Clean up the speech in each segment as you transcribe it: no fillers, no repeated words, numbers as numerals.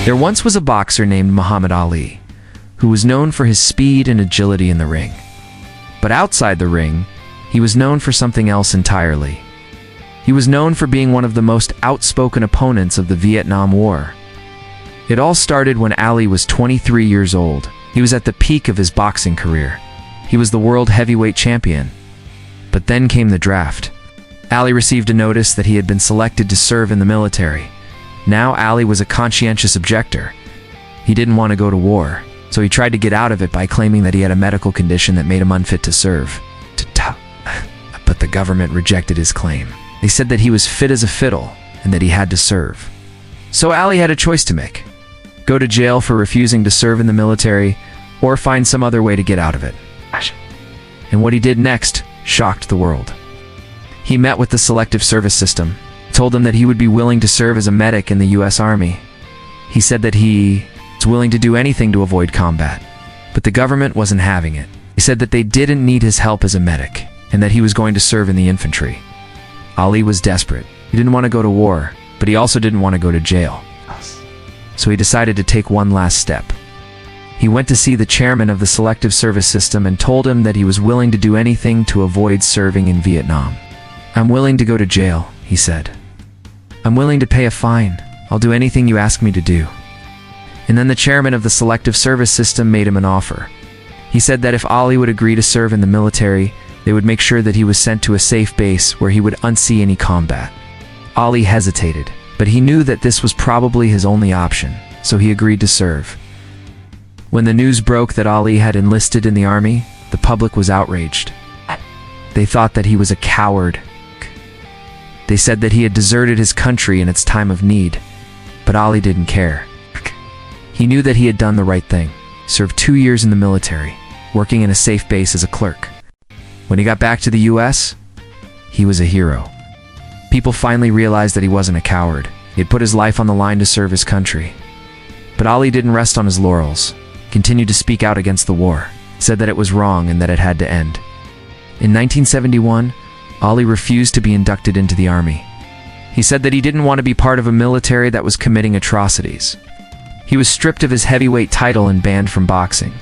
There once was a boxer named Muhammad Ali, who was known for his speed and agility in the ring. But outside the ring, he was known for something else entirely. He was known for being one of the most outspoken opponents of the Vietnam War. It all started when Ali was 23 years old. He was at the peak of his boxing career. He was the world heavyweight champion. But then came the draft. Ali received a notice that he had been selected to serve in the military. Now Ali was a conscientious objector. He didn't want to go to war, so he tried to get out of it by claiming that he had a medical condition that made him unfit to serve. But the government rejected his claim. They said that he was fit as a fiddle and that he had to serve. So Ali had a choice to make: go to jail for refusing to serve in the military, or find some other way to get out of it. And what he did next shocked the world. He met with the selective service system, told them that he would be willing to serve as a medic in the US Army. He said that he was willing to do anything to avoid combat. But the government wasn't having it. He said that they didn't need his help as a medic, and that he was going to serve in the infantry. Ali was desperate. He didn't want to go to war, but he also didn't want to go to jail. So he decided to take one last step. He went to see the chairman of the selective service system and told him that he was willing to do anything to avoid serving in Vietnam. "I'm willing to go to jail," he said. "I'm willing to pay a fine. I'll do anything you ask me to do." And then the chairman of the selective service system made him an offer. He said that if Ali would agree to serve in the military, they would make sure that he was sent to a safe base where he would unsee any combat. Ali hesitated, but he knew that this was probably his only option, so he agreed to serve. When the news broke that Ali had enlisted in the army, the public was outraged. They thought that he was a coward. They said that he had deserted his country in its time of need, but Ali didn't care. He knew that he had done the right thing, served 2 years in the military, working in a safe base as a clerk. When he got back to the US, he was a hero. People finally realized that he wasn't a coward. He had put his life on the line to serve his country. But Ali didn't rest on his laurels, continued to speak out against the war, said that it was wrong and that it had to end. In 1971, Ali refused to be inducted into the army. He said that he didn't want to be part of a military that was committing atrocities. He was stripped of his heavyweight title and banned from boxing.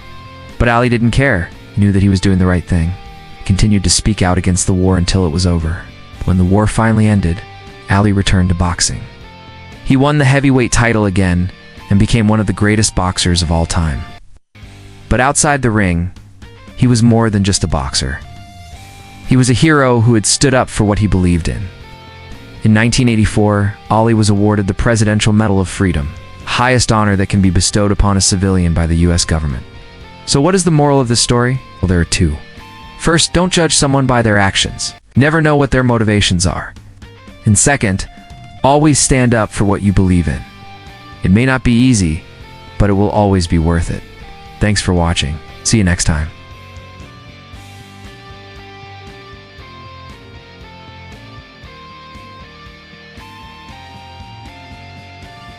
But Ali didn't care. He knew that he was doing the right thing. He continued to speak out against the war until it was over. When the war finally ended, Ali returned to boxing. He won the heavyweight title again and became one of the greatest boxers of all time. But outside the ring, he was more than just a boxer. He was a hero who had stood up for what he believed in. In 1984, Ali was awarded the Presidential Medal of Freedom, highest honor that can be bestowed upon a civilian by the US government. So what is the moral of this story? Well, there are two. First, don't judge someone by their actions. Never know what their motivations are. And second, always stand up for what you believe in. It may not be easy, but it will always be worth it. Thanks for watching. See you next time.